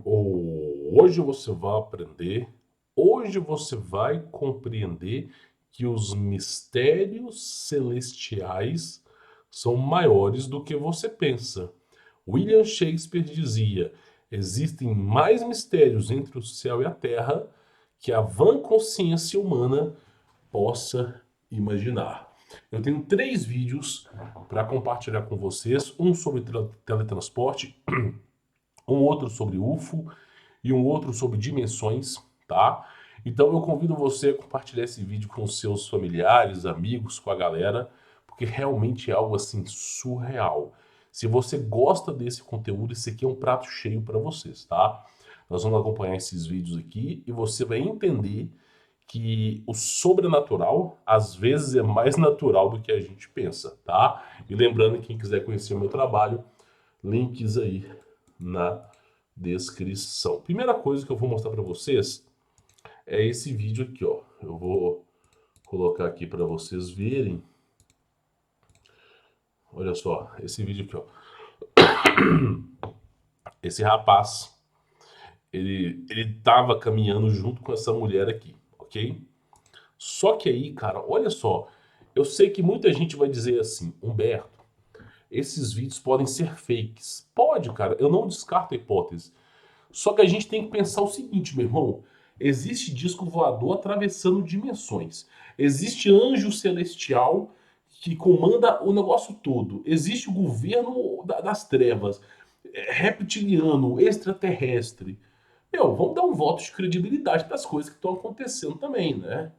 Hoje você vai aprender, hoje você vai compreender que os mistérios celestiais são maiores do que você pensa. William Shakespeare dizia: existem mais mistérios entre o céu e a terra que a vã consciência humana possa imaginar. Eu tenho três vídeos para compartilhar com vocês: um sobre teletransporte, um outro sobre UFO e um outro sobre dimensões, tá? Então eu convido você a compartilhar esse vídeo com seus familiares, amigos, com a galera, porque realmente é algo assim surreal. Se você gosta desse conteúdo, esse aqui é um prato cheio para vocês, tá? Nós vamos acompanhar esses vídeos aqui e você vai entender que o sobrenatural às vezes é mais natural do que a gente pensa, tá? E lembrando, quem quiser conhecer o meu trabalho, links aí na descrição. Primeira coisa que eu vou mostrar para vocês é esse vídeo aqui, ó. Eu vou colocar aqui para vocês verem. Olha só, esse vídeo aqui, ó. Esse rapaz, ele tava caminhando junto com essa mulher aqui, ok? Só que aí, cara, olha só. Eu sei que muita gente vai dizer assim, Humberto, esses vídeos podem ser fakes. Pode, cara, eu não descarto a hipótese. Só que a gente tem que pensar o seguinte, meu irmão. Existe disco voador atravessando dimensões. Existe anjo celestial que comanda o negócio todo. Existe o governo das trevas. Reptiliano, extraterrestre. Meu, vamos dar um voto de credibilidade para as coisas que estão acontecendo também, né?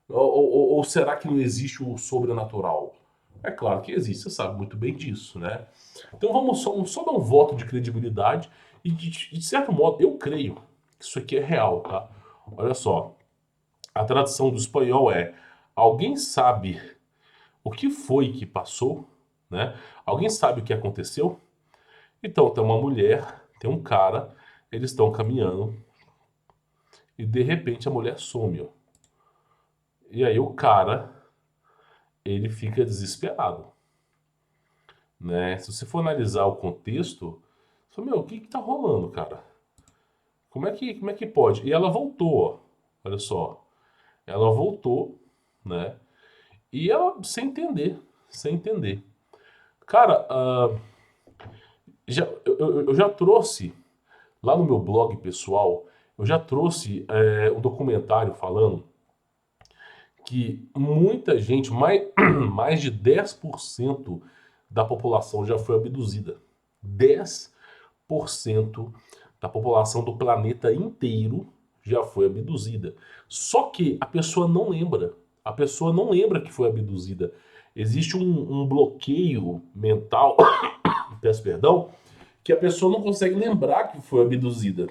Ou será que não existe o sobrenatural? É claro que existe, você sabe muito bem disso, né? Então vamos só dar um voto de credibilidade e de certo modo eu creio que isso aqui é real, tá? Olha só, a tradução do espanhol é: alguém sabe o que foi que passou, né? Alguém sabe o que aconteceu? Então tem uma mulher, tem um cara, eles estão caminhando e de repente a mulher some, ó. E aí o cara, ele fica desesperado, né? Se você for analisar o contexto, você fala, meu, o que que tá rolando, cara? Como é que pode? E ela voltou, ó. Olha só. Ela voltou, né? E ela sem entender, sem entender. Cara, eu já trouxe lá no meu blog pessoal, eu já trouxe um documentário falando que muita gente, mais de 10% da população já foi abduzida. 10% da população do planeta inteiro já foi abduzida. Só que a pessoa não lembra. A pessoa não lembra que foi abduzida. Existe um bloqueio mental, peço perdão, que a pessoa não consegue lembrar que foi abduzida.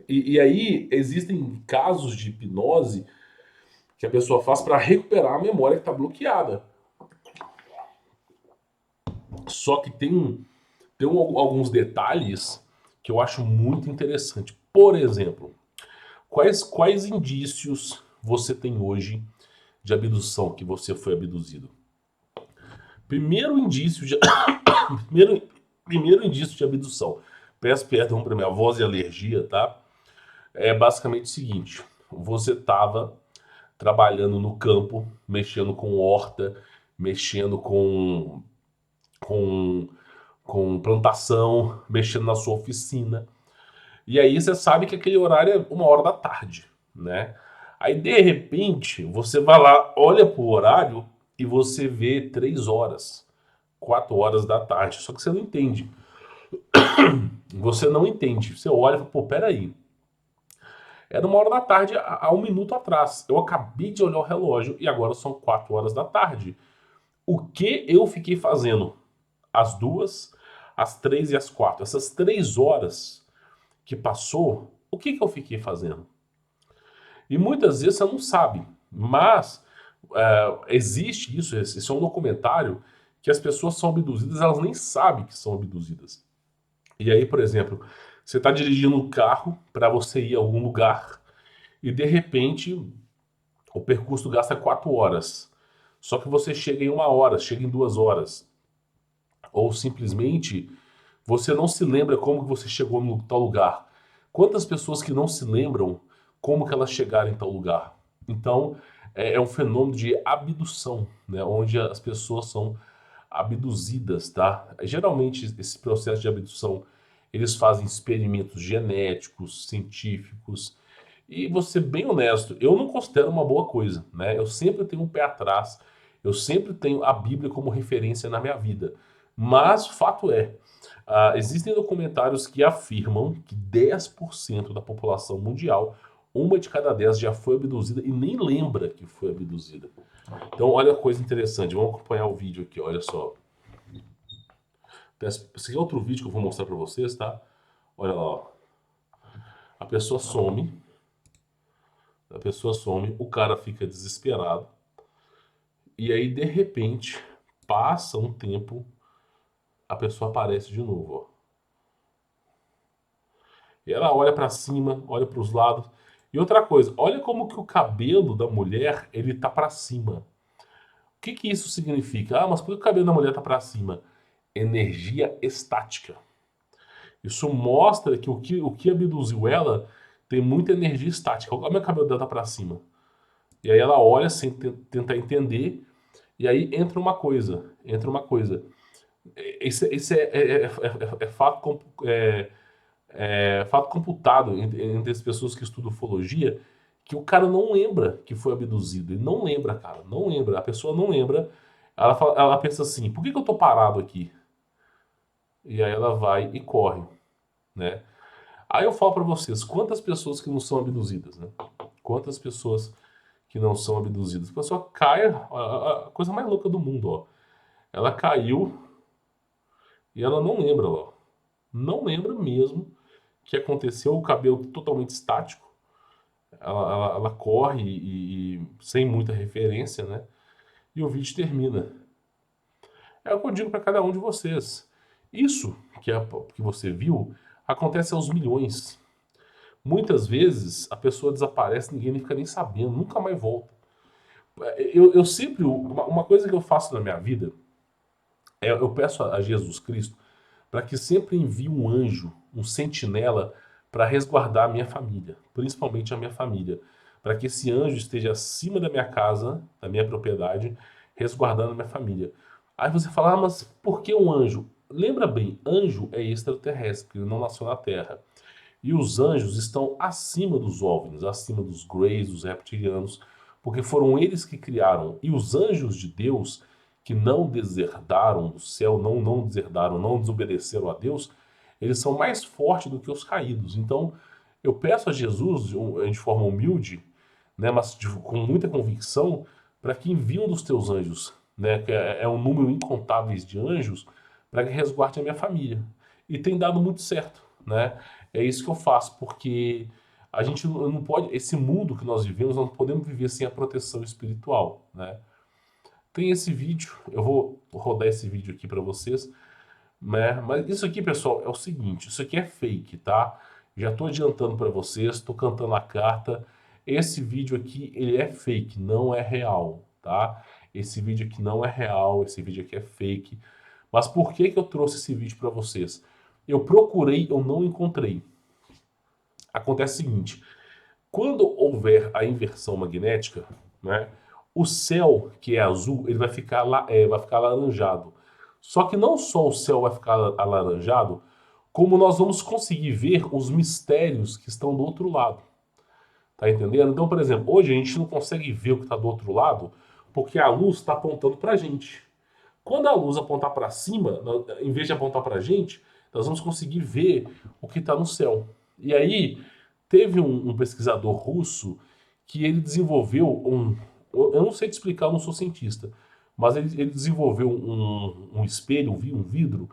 E aí existem casos de hipnose que a pessoa faz para recuperar a memória que está bloqueada. Só que tem alguns detalhes que eu acho muito interessante. Por exemplo, quais indícios você tem hoje de abdução, que você foi abduzido? Primeiro indício de, primeiro, primeiro indício de abdução. Peço perdão para minha voz e alergia, tá? É basicamente o seguinte: você estava trabalhando no campo, mexendo com horta, mexendo com, com plantação, mexendo na sua oficina. E aí você sabe que aquele horário é 1 hora da tarde, né? Aí de repente você vai lá, olha pro horário e você vê 3 horas, 4 horas da tarde. Só que você não entende. Você não entende. Você olha e fala, pô, peraí. Era 1 hora da tarde há 1 minuto atrás. Eu acabei de olhar o relógio e agora são 4 horas da tarde. O que eu fiquei fazendo? Às 2, às 3 e às 4. Essas 3 horas que passou, o que eu fiquei fazendo? E muitas vezes você não sabe, mas existe isso, esse é um documentário que as pessoas são abduzidas, elas nem sabem que são abduzidas. E aí, por exemplo, você está dirigindo um carro para você ir a algum lugar e de repente o percurso gasta 4 horas. Só que você chega em 1 hora, chega em 2 horas. Ou simplesmente Você não se lembra como que você chegou no tal lugar. Quantas pessoas que não se lembram como que elas chegaram em tal lugar? Então, é um fenômeno de abdução, né? Onde as pessoas são abduzidas, tá? Geralmente, esse processo de abdução, eles fazem experimentos genéticos, científicos, e vou ser bem honesto, eu não considero uma boa coisa, né? Eu sempre tenho um pé atrás, eu sempre tenho a Bíblia como referência na minha vida. Mas fato é, existem documentários que afirmam que 10% da população mundial, uma de cada 10 já foi abduzida e nem lembra que foi abduzida. Então, olha a coisa interessante, vamos acompanhar o vídeo aqui, olha só. Esse aqui é outro vídeo que eu vou mostrar pra vocês, tá? Olha lá, ó. A pessoa some, o cara fica desesperado, e aí de repente, passa um tempo, a pessoa aparece de novo, ó. E ela olha pra cima, olha pros lados. E outra coisa, olha como que o cabelo da mulher, ele tá pra cima. O que que isso significa? Ah, mas por que o cabelo da mulher tá pra cima? Energia estática. Isso mostra que o que abduziu ela tem muita energia estática. Olha o meu cabelo dela tá pra cima. E aí ela olha sem tentar entender. E aí entra uma coisa. Esse é fato, fato computado entre as pessoas que estudam ufologia, que o cara não lembra que foi abduzido. Ele não lembra, cara, não lembra. A pessoa não lembra. Ela pensa assim, por que que eu tô parado aqui? E aí ela vai e corre, né? Aí eu falo pra vocês, quantas pessoas que não são abduzidas, né? Quantas pessoas que não são abduzidas? A pessoa cai, a coisa mais louca do mundo, ó. Ela caiu e ela não lembra, ó. Não lembra mesmo que aconteceu, o cabelo totalmente estático. Ela corre e sem muita referência, né? E o vídeo termina. É o que eu digo para cada um de vocês. Isso que você viu acontece aos milhões. Muitas vezes a pessoa desaparece, ninguém nem fica nem sabendo, nunca mais volta. Eu sempre, uma coisa que eu faço na minha vida é eu peço a Jesus Cristo para que sempre envie um anjo, um sentinela, para resguardar a minha família, principalmente a minha família, para que esse anjo esteja acima da minha casa, da minha propriedade, resguardando a minha família. Aí você fala, ah, mas por que um anjo? Lembra bem, anjo é extraterrestre, ele não nasceu na Terra. E os anjos estão acima dos OVNIs, acima dos Greys, dos reptilianos, porque foram eles que criaram. E os anjos de Deus, que não deserdaram do céu, não deserdaram, não desobedeceram a Deus, eles são mais fortes do que os caídos. Então, eu peço a Jesus, de forma humilde, né, mas com muita convicção, para que envie um dos teus anjos, né, que é um número incontáveis de anjos, para que resguarde a minha família. E tem dado muito certo, né? É isso que eu faço, porque a gente não pode, esse mundo que nós vivemos, nós não podemos viver sem a proteção espiritual, né? Tem esse vídeo, eu vou rodar esse vídeo aqui para vocês, né? Mas isso aqui, pessoal, é o seguinte, isso aqui é fake, tá? Já tô adiantando para vocês, tô cantando a carta. Esse vídeo aqui, ele é fake, não é real, tá? Esse vídeo aqui não é real, esse vídeo aqui é fake. Mas por que que eu trouxe esse vídeo para vocês? Eu procurei, eu não encontrei. Acontece o seguinte, quando houver a inversão magnética, né, o céu que é azul, ele vai ficar alaranjado. Só que não só o céu vai ficar alaranjado, como nós vamos conseguir ver os mistérios que estão do outro lado. Tá entendendo? Então, por exemplo, hoje a gente não consegue ver o que está do outro lado, porque a luz está apontando para a gente. Quando a luz apontar para cima, em vez de apontar para a gente, nós vamos conseguir ver o que está no céu. E aí, teve um pesquisador russo que ele desenvolveu um. Eu não sei te explicar, eu não sou cientista, mas ele desenvolveu um espelho, um vidro,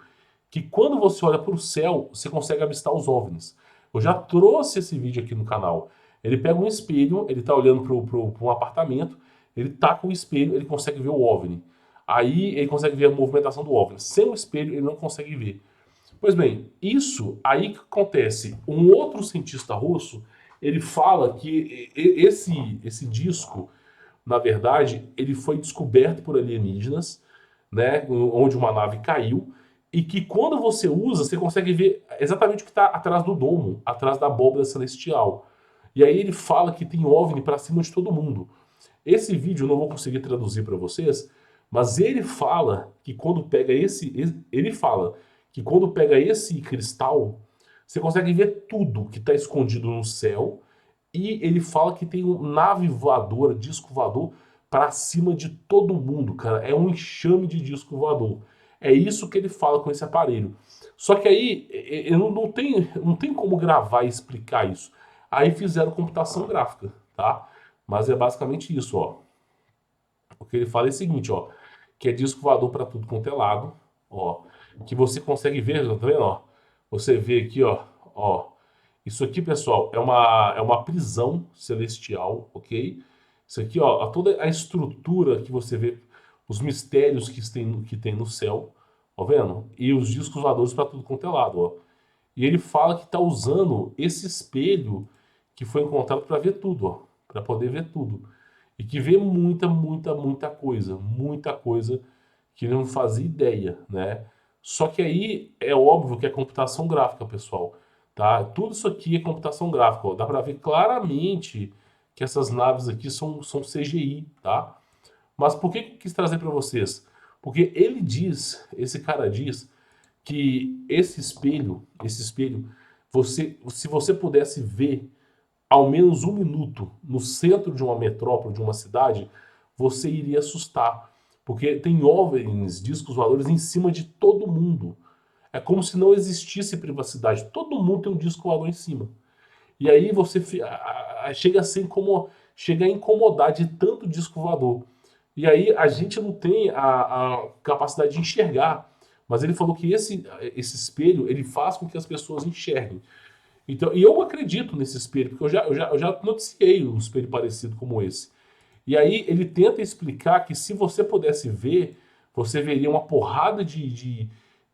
que quando você olha para o céu, você consegue avistar os OVNIs. Eu já trouxe esse vídeo aqui no canal. Ele pega um espelho, ele está olhando para um apartamento, ele tá com o espelho, ele consegue ver o OVNI. Aí ele consegue ver a movimentação do OVNI. Sem o espelho, ele não consegue ver. Pois bem, isso aí que acontece. Um outro cientista russo, ele fala que esse disco, na verdade, ele foi descoberto por alienígenas, né, onde uma nave caiu, e que quando você usa, você consegue ver exatamente o que está atrás do domo, atrás da abóbora celestial. E aí ele fala que tem OVNI para cima de todo mundo. Esse vídeo eu não vou conseguir traduzir para vocês, mas ele fala que quando pega ele fala que quando pega esse cristal, você consegue ver tudo que está escondido no céu, e ele fala que tem um nave voadora, disco voador para cima de todo mundo, cara. É um enxame de disco voador. É isso que ele fala com esse aparelho. Só que aí não tem como gravar e explicar isso. Aí fizeram computação gráfica, tá? Mas é basicamente isso, ó. O que ele fala é o seguinte, ó, que é disco voador para tudo quanto é lado, ó, que você consegue ver, tá vendo, ó? Você vê aqui, ó. Isso aqui, pessoal, é uma prisão celestial, ok? Isso aqui, ó, toda a estrutura que você vê, os mistérios que tem no céu, ó, vendo? E os discos voadores para tudo quanto é lado, ó. E ele fala que está usando esse espelho que foi encontrado para ver tudo, ó, para poder ver tudo. E que vê muita coisa que ele não fazia ideia, né? Só que aí é óbvio que é computação gráfica, pessoal, tá? Tudo isso aqui é computação gráfica, ó. Dá para ver claramente que essas naves aqui são CGI, tá? Mas por que eu quis trazer para vocês? Porque ele diz, esse cara diz, que esse espelho, se você pudesse ver ao menos um minuto no centro de uma metrópole, de uma cidade, você iria assustar. Porque tem OVNIs, discos voadores, em cima de todo mundo. É como se não existisse privacidade. Todo mundo tem um disco voador em cima. E aí você chega a ser chega a incomodar de tanto disco voador. E aí a gente não tem a capacidade de enxergar. Mas ele falou que esse espelho ele faz com que as pessoas enxerguem. Então, e eu acredito nesse espelho, porque eu já noticiei um espelho parecido como esse. E aí ele tenta explicar que se você pudesse ver, você veria uma porrada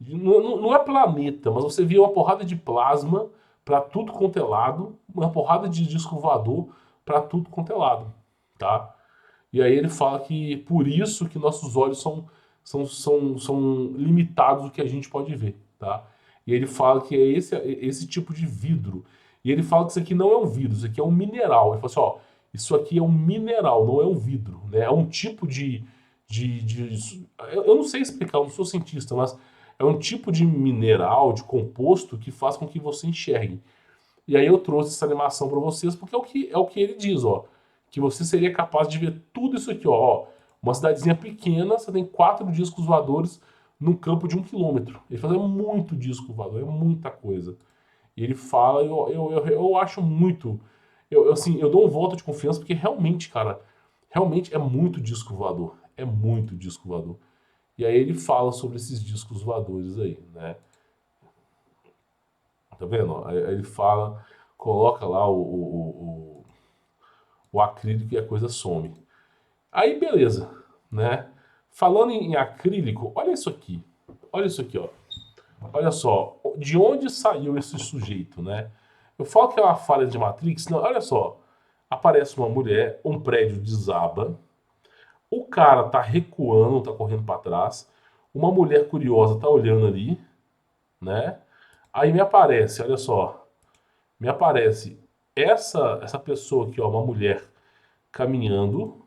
não é planeta, mas você via uma porrada de plasma para tudo quanto é lado, uma porrada de disco voador para tudo quanto é lado, tá? E aí ele fala que por isso que nossos olhos são limitados do que a gente pode ver, tá? E ele fala que é esse tipo de vidro. E ele fala que isso aqui não é um vidro, isso aqui é um mineral. Ele fala assim, ó, isso aqui é um mineral, não é um vidro, né? É um tipo eu não sei explicar, eu não sou cientista, mas é um tipo de mineral, de composto que faz com que você enxergue. E aí eu trouxe essa animação para vocês porque é o que ele diz, ó, que você seria capaz de ver tudo isso aqui, ó, uma cidadezinha pequena, você tem 4 discos voadores num campo de 1 quilômetro. Ele faz muito disco voador, é muita coisa. E ele fala, eu acho muito, assim, eu dou um voto de confiança porque realmente, cara, realmente é muito disco voador, é muito disco voador. E aí ele fala sobre esses discos voadores aí, né? Tá vendo? Aí ele fala, coloca lá o acrílico e a coisa some. Aí beleza, né? Falando em acrílico, olha isso aqui. Olha isso aqui, ó. Olha só, de onde saiu esse sujeito, né? Eu falo que é uma falha de Matrix, não, olha só. Aparece uma mulher, um prédio desaba, o cara tá recuando, tá correndo para trás, uma mulher curiosa tá olhando ali, né? Aí me aparece, olha só, me aparece essa pessoa aqui, ó, uma mulher caminhando,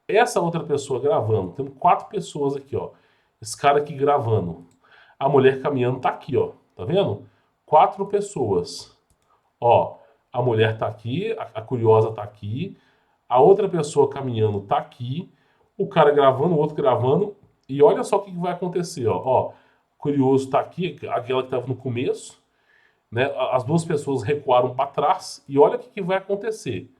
essa outra pessoa gravando. Temos 4 pessoas aqui, ó. Esse cara aqui gravando. A mulher caminhando tá aqui, ó. Tá vendo? 4 pessoas. Ó, a mulher tá aqui, a curiosa tá aqui, a outra pessoa caminhando tá aqui, o cara gravando, o outro gravando, e olha só o que vai acontecer, ó. Ó, curioso tá aqui, aquela que tava no começo, né? As duas pessoas recuaram para trás e olha o que vai acontecer.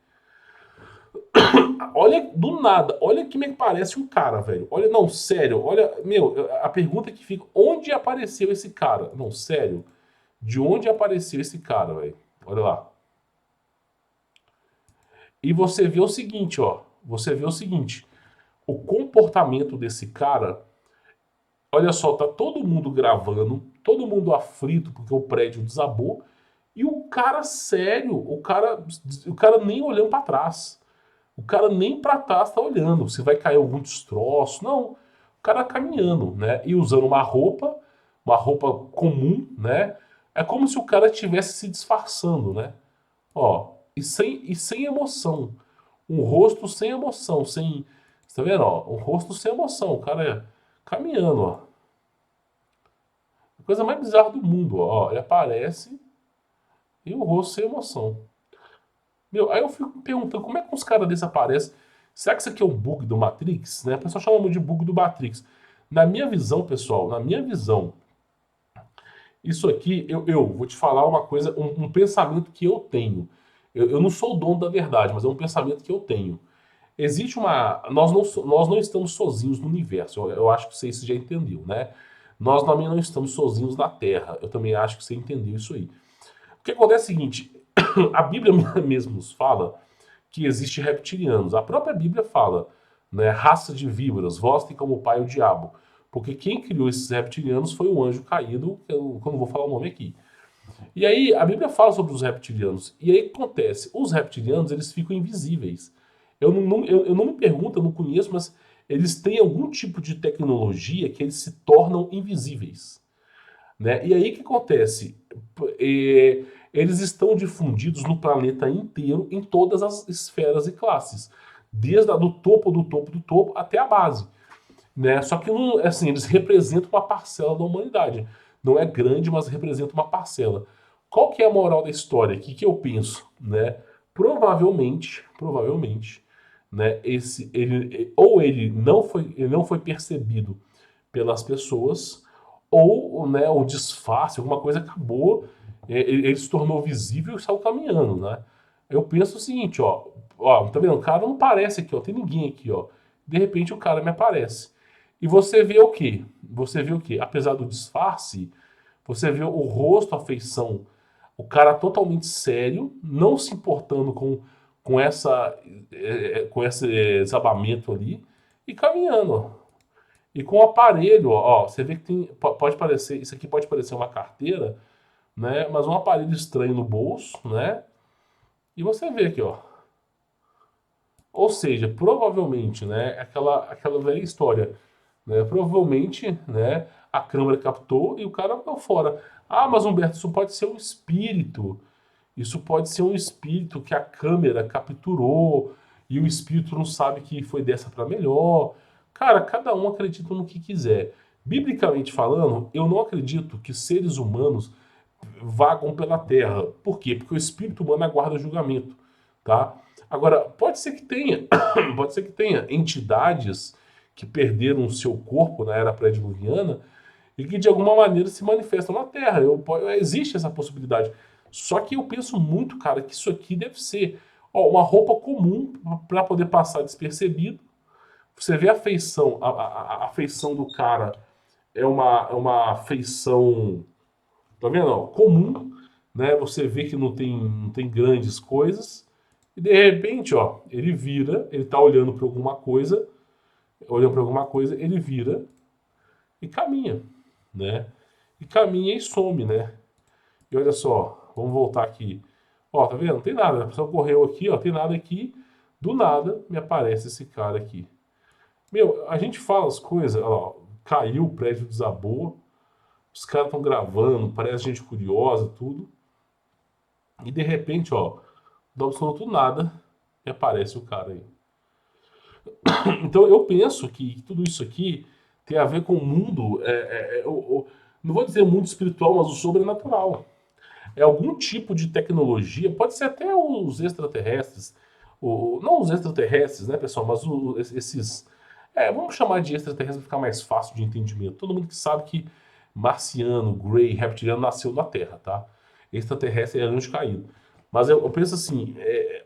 Olha do nada, olha que me parece um cara, velho. Olha, não, sério, olha, meu, a pergunta que fica, onde apareceu esse cara? Não, sério, de onde apareceu esse cara, velho? Olha lá. E você vê o seguinte, ó, você vê o seguinte, o comportamento desse cara, olha só, tá todo mundo gravando, todo mundo aflito porque o prédio desabou, e o cara sério, o cara nem olhando para trás. O cara nem pra trás tá olhando, se vai cair algum destroço, não. O cara caminhando, né? E usando uma roupa, uma roupa comum, né? É como se o cara estivesse se disfarçando, né? Ó, e sem emoção. Um rosto sem emoção, sem. Você tá vendo, ó? Um rosto sem emoção. O cara é caminhando, ó. A coisa mais bizarra do mundo, ó. Ele aparece e o rosto sem emoção. Meu, aí eu fico me perguntando como é que uns caras desses aparecem. Será que isso aqui é um bug do Matrix? Né? O pessoal chama de bug do Matrix. Na minha visão, pessoal, na minha visão, isso aqui, eu vou te falar uma coisa, um pensamento que eu tenho. Eu não sou o dono da verdade, mas é um pensamento que eu tenho. Existe uma. Nós não estamos sozinhos no universo. Eu acho que você já entendeu, né? Nós também não estamos sozinhos na Terra. Eu também acho que você entendeu isso aí. O que acontece é o seguinte: a Bíblia mesmo nos fala que existe reptilianos. A própria Bíblia fala, né? Raça de víboras, vós tem como pai o diabo. Porque quem criou esses reptilianos foi um anjo caído, que eu não vou falar o nome aqui. E aí a Bíblia fala sobre os reptilianos. E aí o que acontece? Os reptilianos eles ficam invisíveis. Eu não me pergunto, eu não conheço, mas eles têm algum tipo de tecnologia que eles se tornam invisíveis. Né? E aí o que acontece? É, eles estão difundidos no planeta inteiro, em todas as esferas e classes. Desde do topo, do topo, do topo até a base. Né? Só que assim, eles representam uma parcela da humanidade. Não é grande, mas representa uma parcela. Qual que é a moral da história? O que eu penso? Né? Provavelmente, né, ele não foi percebido pelas pessoas, ou né, o disfarce, alguma coisa acabou, ele se tornou visível e saiu caminhando, né? Eu penso o seguinte, ó, tá vendo? O cara não aparece aqui, ó, tem ninguém aqui, ó. De repente o cara me aparece. E você vê o quê? Você vê o quê? Apesar do disfarce, você vê o rosto, a feição, o cara totalmente sério, não se importando com com esse desabamento ali e caminhando, ó. E com o aparelho, ó, você vê que pode parecer, isso aqui pode parecer uma carteira, né? Mas um aparelho estranho no bolso, né? E você vê aqui, ó. Ou seja, provavelmente, né? Aquela velha história, né? Provavelmente, né? A câmera captou e o cara ficou fora. Ah, mas Humberto, isso pode ser um espírito. Isso pode ser um espírito que a câmera capturou e o espírito não sabe que foi dessa para melhor. Cara, cada um acredita no que quiser. Biblicamente falando, eu não acredito que seres humanos vagam pela terra. Por quê? Porque o espírito humano aguarda julgamento, tá? Agora, pode ser que tenha, pode ser que tenha entidades que perderam o seu corpo na era pré-diluviana e que de alguma maneira se manifestam na Terra. Existe essa possibilidade. Só que eu penso muito, cara, que isso aqui deve ser uma roupa comum para poder passar despercebido. Você vê a feição, a feição do cara é uma feição, tá vendo? Ó, comum, né? Você vê que não tem grandes coisas. E de repente, ó, ele vira, ele tá olhando para alguma coisa, ele vira e caminha, né? E caminha e some, né? E olha só, vamos voltar aqui. Ó, tá vendo? Não tem nada. A pessoa correu aqui, ó, tem nada aqui. Do nada me aparece esse cara aqui. Meu, a gente fala as coisas, ó, caiu, o prédio desabou, os caras estão gravando, parece gente curiosa, tudo. E de repente, ó, do absoluto nada, me aparece o cara aí. Então eu penso que tudo isso aqui tem a ver com o mundo, não vou dizer o mundo espiritual, mas o sobrenatural. É algum tipo de tecnologia, pode ser até os extraterrestres, não os extraterrestres, né, pessoal, mas esses. Vamos chamar de extraterrestre para ficar mais fácil de entendimento. Todo mundo que sabe que marciano, grey, reptiliano nasceu na Terra, tá? Extraterrestre é anjo caído. Mas eu penso assim,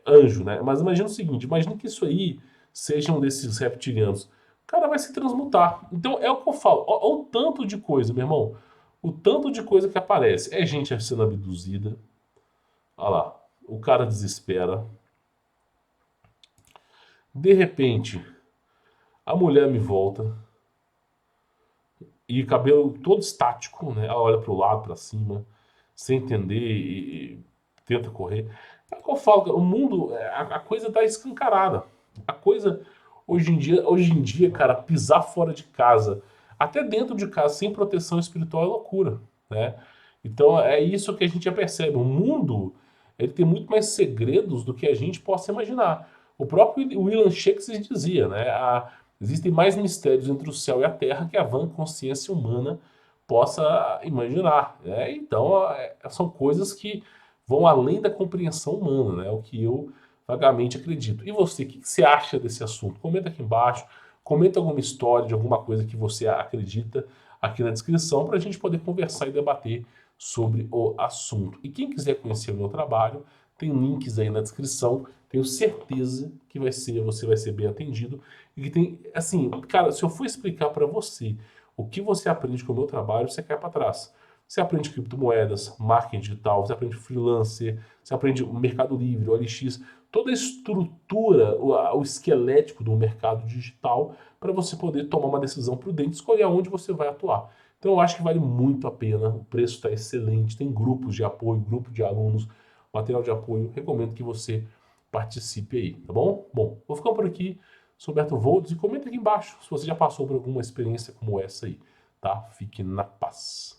anjo, né? Mas imagina o seguinte: imagina que isso aí seja um desses reptilianos. O cara vai se transmutar. Então é o que eu falo. Olha o tanto de coisa, meu irmão. O tanto de coisa que aparece. É gente sendo abduzida. Olha lá. O cara desespera. De repente, a mulher me volta. E cabelo todo estático, né? Ela olha para o lado, para cima, sem entender e tenta correr. É o que eu falo, cara, o mundo, a coisa tá escancarada. A coisa, hoje em dia, cara, pisar fora de casa, Até dentro de casa, sem proteção espiritual, é loucura, né? Então é isso que a gente já percebe. O mundo, ele tem muito mais segredos do que a gente possa imaginar. O próprio William Shakespeare dizia, né? Existem mais mistérios entre o céu e a terra que a vã consciência humana possa imaginar, né? Então são coisas que vão além da compreensão humana, né? O que eu vagamente acredito. E você, o que você acha desse assunto? Comenta aqui embaixo. Comenta alguma história de alguma coisa que você acredita aqui na descrição para a gente poder conversar e debater sobre o assunto. E quem quiser conhecer o meu trabalho, tem links aí na descrição. Tenho certeza que você vai ser bem atendido. E que tem, assim, cara, se eu for explicar para você o que você aprende com o meu trabalho, você cai para trás. Você aprende criptomoedas, marketing digital, você aprende freelancer, você aprende o Mercado Livre, o OLX, toda a estrutura, o esquelético do mercado digital para você poder tomar uma decisão prudente, escolher aonde você vai atuar. Então eu acho que vale muito a pena, o preço está excelente, tem grupos de apoio, grupo de alunos, material de apoio, recomendo que você participe aí, tá bom? Bom, vou ficando por aqui, sou Beto Voldes e comenta aqui embaixo se você já passou por alguma experiência como essa aí, tá? Fique na paz.